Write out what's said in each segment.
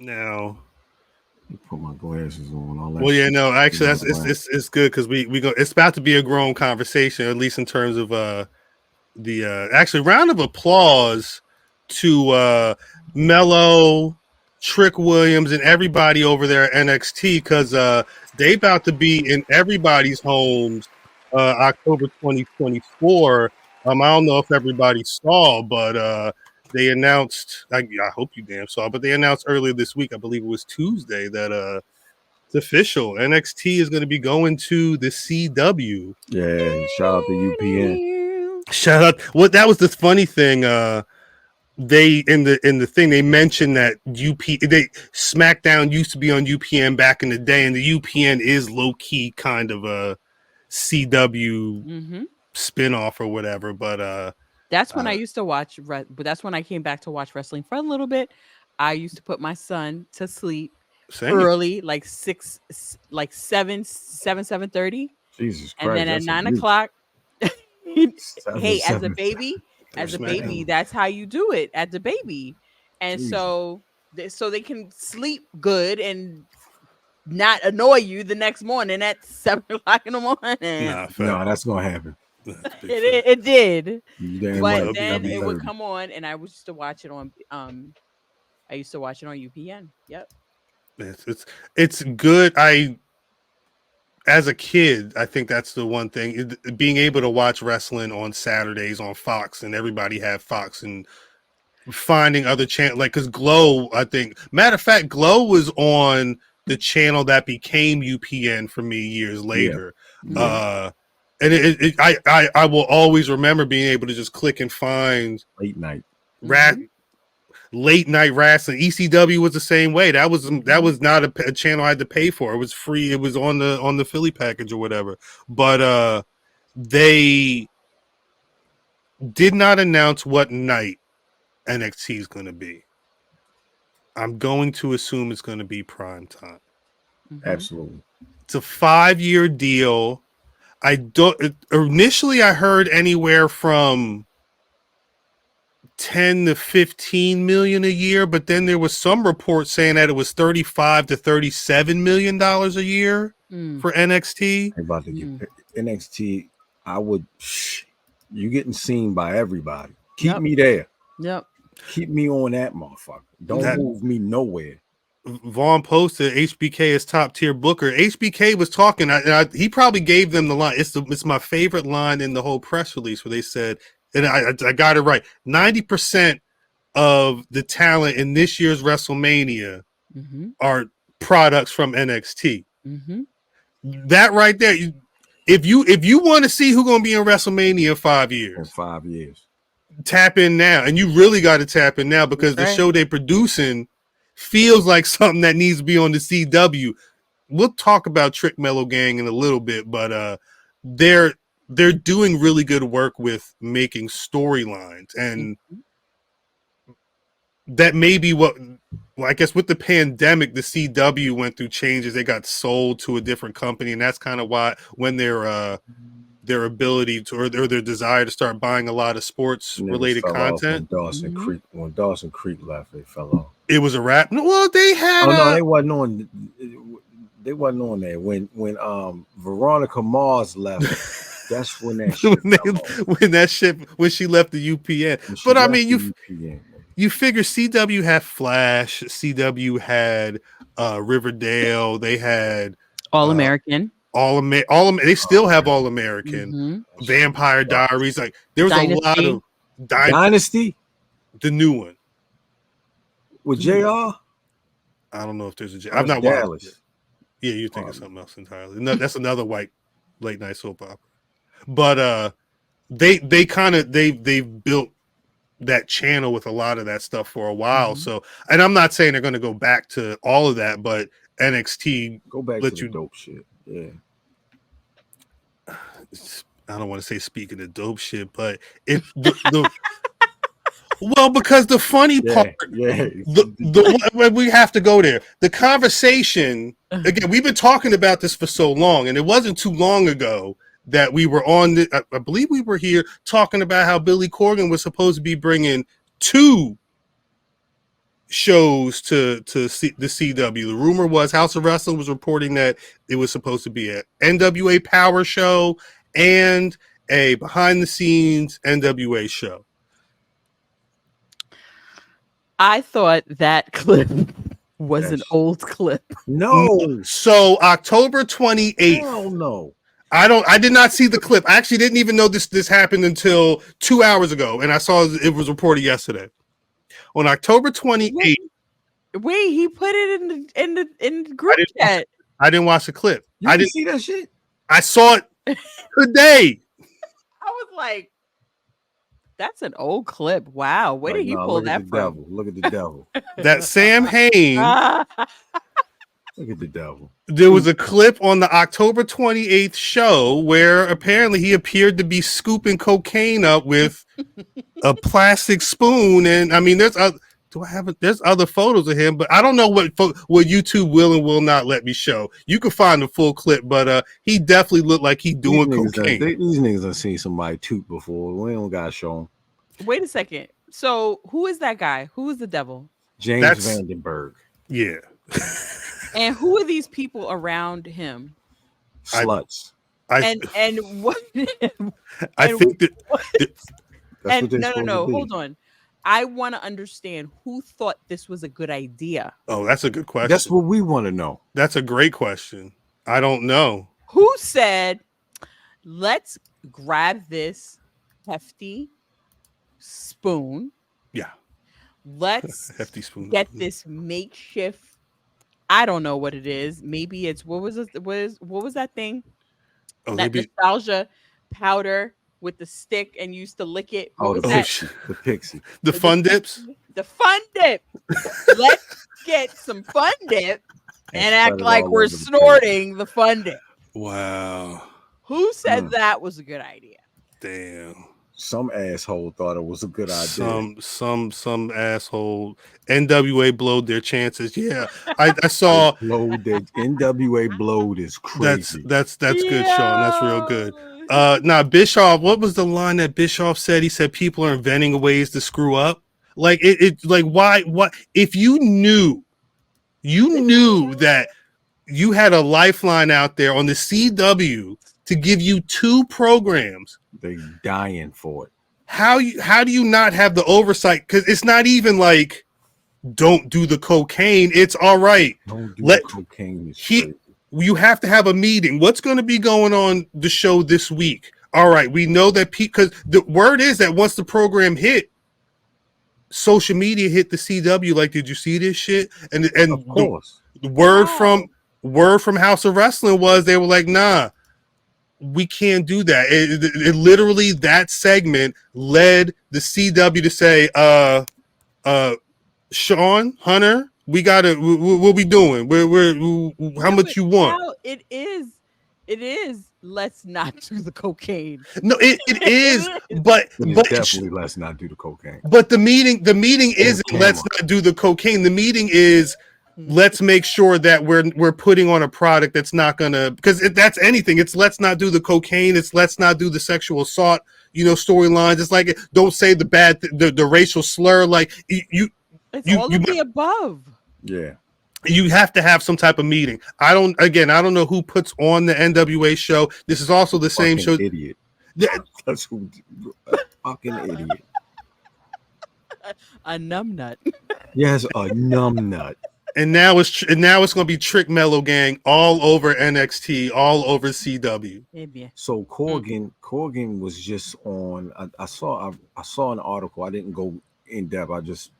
Now, put my glasses on. All that well, yeah, shit. no, actually, it's good because we go. It's about to be a grown conversation, at least in terms of the actually round of applause to Mello, Trick Williams, and everybody over there at NXT because they about to be in everybody's homes October 2024. I don't know if everybody saw, but they announced. I hope you damn saw, but they announced earlier this week. I believe it was Tuesday that it's official. NXT is going to be going to the CW. Yeah, shout out to UPN. Shout out! Well, that was the funny thing. They in the thing they mentioned that SmackDown used to be on UPN back in the day, and the UPN is low key kind of a CW spinoff or whatever. But that's when I used to watch. But that's when I came back to watch wrestling for a little bit. I used to put my son to sleep early, like 7:30. Jesus Christ! And then at 9:00, hey, as a baby, that's how you do it at the baby. And so they can sleep good and not annoy you the next morning at 7:00 in the morning. No, that's gonna happen. It did. But right. then it would come on, and I used to watch it on I used to watch it on UPN. Yep. It's good. As a kid, I think that's the one thing, being able to watch wrestling on Saturdays on Fox, and everybody had Fox, and finding other channels, like, because Glow, I think, matter of fact, Glow was on the channel that became UPN for me years later. Yeah. And I will always remember being able to just click and find late night wrestling. ECW was the same way. That was not a channel I had to pay for. It was free. It was on the Philly package or whatever. But they did not announce what night NXT is going to be. I'm going to assume it's going to be prime time. Absolutely. It's a 5-year deal. Initially I heard anywhere from 10 to 15 million a year, but then there was some reports saying that it was 35 to 37 million dollars a year for NXT. About to get NXT, you getting seen by everybody. Keep me there. Yep. Keep me on that motherfucker. Don't move me nowhere. Vaughn posted HBK is top tier booker. HBK was talking. He probably gave them the line. It's my favorite line in the whole press release where they said, and I got it right, 90% of the talent in this year's WrestleMania are products from NXT. That right there, if you want to see who's going to be in WrestleMania in 5 years, tap in now. And you really got to tap in now, because the show they're producing feels like something that needs to be on the CW. We'll talk about Trick Mellow Gang in a little bit, but they're doing really good work with making storylines, and that may be what, well, I guess with the pandemic, the CW went through changes. They got sold to a different company, and that's kind of why when their ability to, or their desire to start buying a lot of sports related content. When Dawson Creek left, they fell off. It was a wrap. Well, they had. They wasn't on. They wasn't on there when Veronica Mars left. That's when that shit when she left the UPN. But I mean, you figure CW had Flash, CW had Riverdale, they had All American. They still have All American, Vampire Diaries. Like there was a lot of Dynasty, the new one with JR. I don't know if there's a JR. I've not watched it. Yeah, you're thinking something else entirely. No, that's another white late night soap opera. But they've built that channel with a lot of that stuff for a while. So, and I'm not saying they're going to go back to all of that, but NXT go back to the dope shit. Yeah. I don't want to say speaking of dope shit, but if the well, because the funny part, we have to go there. The conversation, again, we've been talking about this for so long, and it wasn't too long ago that we were on I believe we were here talking about how Billy Corgan was supposed to be bringing 2 shows to the CW. The rumor was House of Wrestling was reporting that it was supposed to be a NWA Power show and a behind the scenes NWA show. I thought that clip was an old clip. No. So October 28th. Hell no. I did not see the clip. I actually didn't even know this happened until 2 hours ago, and I saw it was reported yesterday. On October 28th. Wait, he put it in the group chat. I didn't watch the clip. I didn't see that shit. I saw it today. I was like, that's an old clip. Wow. Where did he pull that from? Look at the devil. That Sam Hain. Look at the devil. There was a clip on the October 28th show where apparently he appeared to be scooping cocaine up with a plastic spoon. And I mean, there's other photos of him, but I don't know what YouTube will and will not let me show. You can find the full clip, but he definitely looked like he doing cocaine. These niggas have seen somebody toot before. We don't gotta show them. Wait a second. So who is that guy? Who is the devil? James Vandenberg. Yeah. And who are these people around him? Sluts. And what? I think that. No. Hold on. I want to understand who thought this was a good idea. Oh, that's a good question. That's what we want to know. That's a great question. I don't know. Who said, let's grab this hefty spoon. Yeah. Let's hefty spoon. Get this makeshift. I don't know what it is. Maybe it's what was that thing? Oh, that nostalgia powder with the stick and used to lick it. The pixie. The Fun Dips. The Fun Dip. Let's get some Fun Dip and act like we're snorting the Fun Dip. Wow. Who said that was a good idea? Damn. Some asshole thought it was a good idea. Some asshole. NWA blowed their chances. Yeah, I saw. NWA blowed is crazy. That's good, Sean. That's real good. Now Bischoff. What was the line that Bischoff said? He said people are inventing ways to screw up. Like like why? What if you knew that you had a lifeline out there on the CW to give you 2 programs? They dying for it. How do you not have the oversight? Because it's not even like don't do the cocaine. It's all right. Don't do the cocaine. You have to have a meeting. What's going to be going on the show this week? All right, we know that because the word is that once the program hit, social media hit the CW. Like, did you see this shit? And of course, the word from House of Wrestling was they were like, nah. We can't do that. It literally, that segment led the CW to say, Sean, Hunter, what we doing? How much you want? It is. Let's not do the cocaine. No, it is, but definitely let's not do the cocaine. But the meeting isn't let's not do the cocaine. The meeting is let's make sure that we're putting on a product that's not gonna, because that's anything. It's let's not do the cocaine. It's let's not do the sexual assault, storylines. It's like don't say the racial slur. Like it's all of the above. Yeah, you have to have some type of meeting. I don't know who puts on the NWA show. This is also the same show. Idiot. That's who. Fucking idiot. A numbnut. Yes, a numbnut. And now it's going to be Trick Mellow Gang all over NXT, all over CW. So Corgan was just on. I saw an article. I didn't go in depth. I just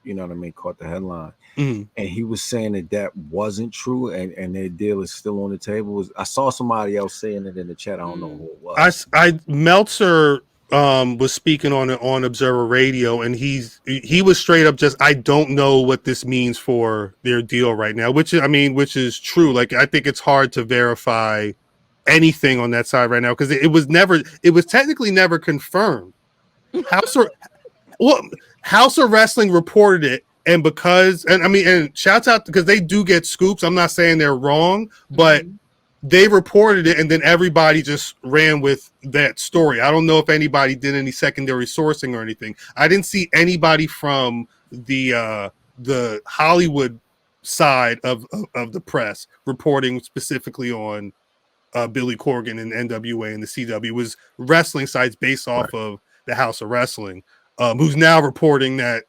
caught the headline, and he was saying that wasn't true, and their deal is still on the table. I saw somebody else saying it in the chat. I don't know who it was. Meltzer was speaking on Observer Radio, and he was straight up just, I don't know what this means for their deal right now, which is true. Like, I think it's hard to verify anything on that side right now because it was technically never confirmed. House of Wrestling reported it, and shouts out because they do get scoops. I'm not saying they're wrong, but they reported it, and then everybody just ran with that story. I don't know if anybody did any secondary sourcing or anything. I didn't see anybody from the the Hollywood side of the press reporting specifically on Billy Corgan and NWA and the CW. It was wrestling sites based off of the House of Wrestling, who's now reporting that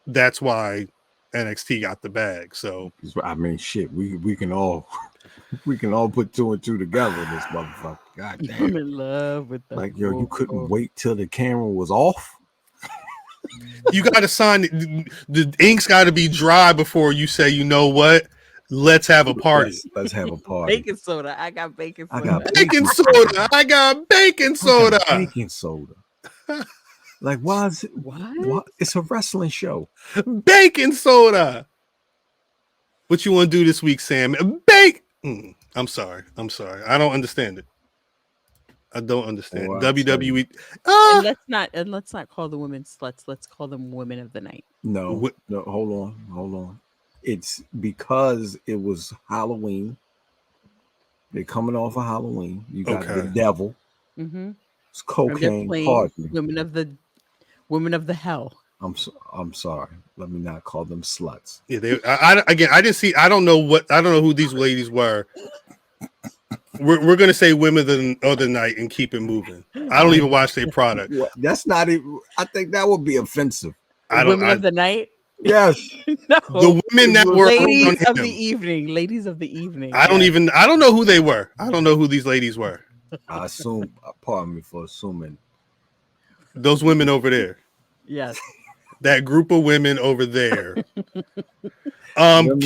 that's why NXT got the bag. So I mean, shit, we can all put two and two together in this motherfucker. God damn. I'm in love with the like, yo, you couldn't wait till the camera was off. You got to sign the ink's got to be dry before you say, you know what, let's have a party. Let's have a party. Baking soda. I got baking soda. I got baking soda. I got baking soda. Baking soda. Like, why is it? What? It's a wrestling show. Baking soda. What you want to do this week, Sam? I'm sorry. I don't understand it. I don't understand WWE. And let's not call the women sluts. Let's call them women of the night. No, hold on. It's because it was Halloween. They're coming off of Halloween. You got the devil. Mm-hmm. It's cocaine party. Women of the hell. I'm sorry. Let me not call them sluts. Yeah, I didn't see. I don't know who these ladies were. We're gonna say women of the night and keep it moving. I don't even watch their product. That's not even. I think that would be offensive. Women of the night. Yes. No. The women that were ladies of the evening. Ladies of the evening. I don't know who they were. I don't know who these ladies were. I assume. Pardon me for assuming. Those women over there. Yes. That group of women over there. Them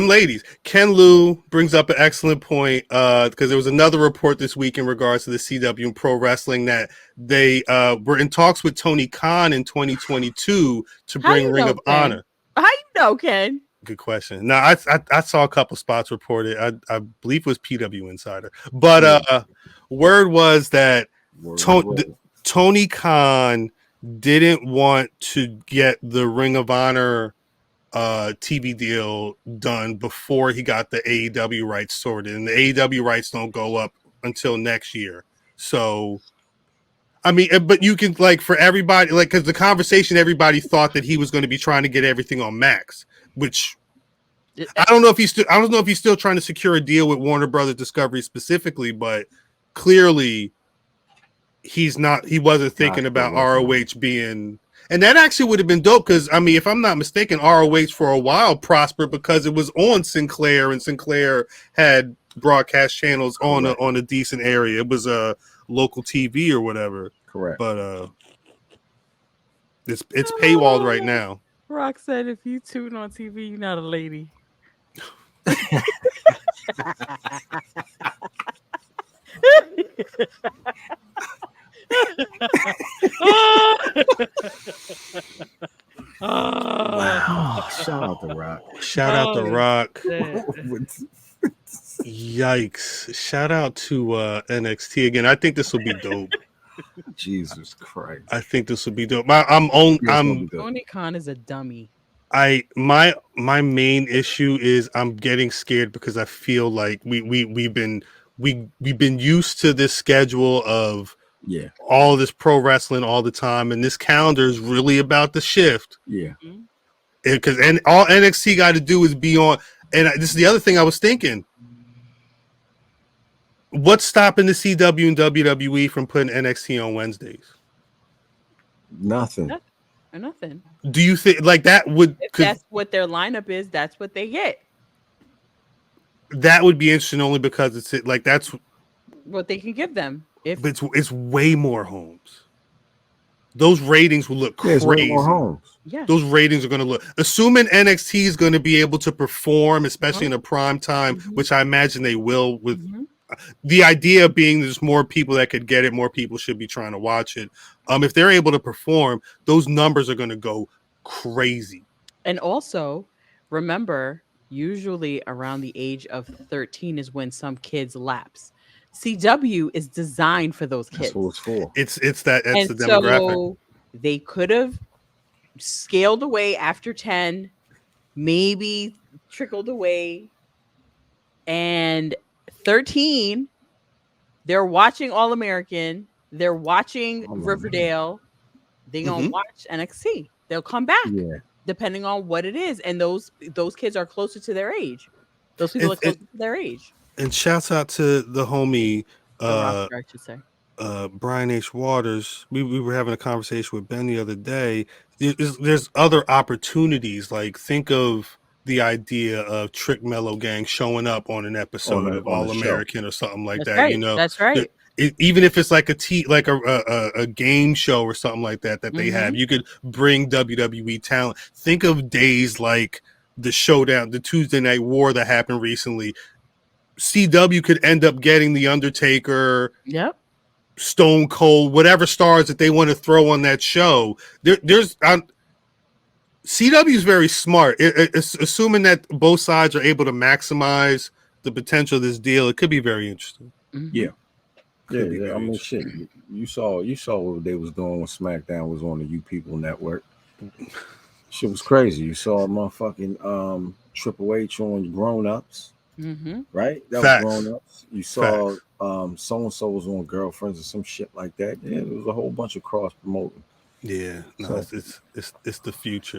ladies. Ken Liu brings up an excellent point because there was another report this week in regards to the CW and pro wrestling that they were in talks with Tony Khan in 2022 to bring Ring of Honor. How you know, Ken? Good question. Now, I saw a couple spots reported. I believe it was PW Insider, but word was that Tony Khan didn't want to get the Ring of Honor TV deal done before he got the AEW rights sorted, and the AEW rights don't go up until next year. So, I mean, but you can for everybody, because the conversation, everybody thought that he was going to be trying to get everything on Max, which I don't know if he's still trying to secure a deal with Warner Brothers Discovery specifically, but clearly he's not. He wasn't thinking about ROH being. And that actually would have been dope because, I mean, if I'm not mistaken, ROH for a while prospered because it was on Sinclair, and Sinclair had broadcast channels on a decent area. It was a local TV or whatever. Correct. But it's paywalled right now. Rock said, if you tune on TV, you're not a lady. Wow. Shout out to Rock. Yikes. Shout out to NXT again. I think this will be dope. Jesus Christ. I think this will be dope. Tony Khan is a dummy. My main issue is I'm getting scared because I feel like we've been used to this schedule of all this pro wrestling all the time, and this calendar is really about to shift. Yeah. Because all NXT got to do is be on. And this is the other thing I was thinking. What's stopping the CW and WWE from putting NXT on Wednesdays? Nothing. Nothing. Do you think that would? If that's what their lineup is, that's what they get. That would be interesting only because it's that's what they can give them. But it's way more homes. Those ratings will look crazy. Way more homes. Yeah. Those ratings are going to look. Assuming NXT is going to be able to perform, especially in a prime time, which I imagine they will. With the idea being, there's more people that could get it. More people should be trying to watch it. If they're able to perform, those numbers are going to go crazy. And also, remember, usually around the age of 13 is when some kids lapse. CW is designed for those kids. That's what it's for. That's the demographic. So they could have scaled away after 10, maybe trickled away, and 13, they're watching All American, they're watching Riverdale, they're gonna watch NXT. They'll come back. Yeah. depending on what it is, and those kids are closer to their age. Those people are closer to their age. And shouts out to the homie, The roster, I should say. Brian H. Waters. We were having a conversation with Ben the other day. There's other opportunities. Like, think of the idea of Trick Mellow Gang showing up on an episode of All American or something like That's that. right. You know, that's right. Even if it's like a game show or something like that they have, you could bring WWE talent. Think of days like the Showdown, the Tuesday Night War that happened recently. CW could end up getting the Undertaker, Yep, Stone Cold, whatever stars that they want to throw on that show. CW is very smart. It's assuming that both sides are able to maximize the potential of this deal. It could be very interesting. Yeah. Yeah. I mean, shit. You saw what they was doing when SmackDown was on the You People Network. Shit was crazy. You saw motherfucking Triple H on Grown Ups, right? That Facts. was Grown Ups. You saw so and so was on Girlfriends or some shit like that. Yeah, there was a whole bunch of cross promoting. Yeah, no, it's the future.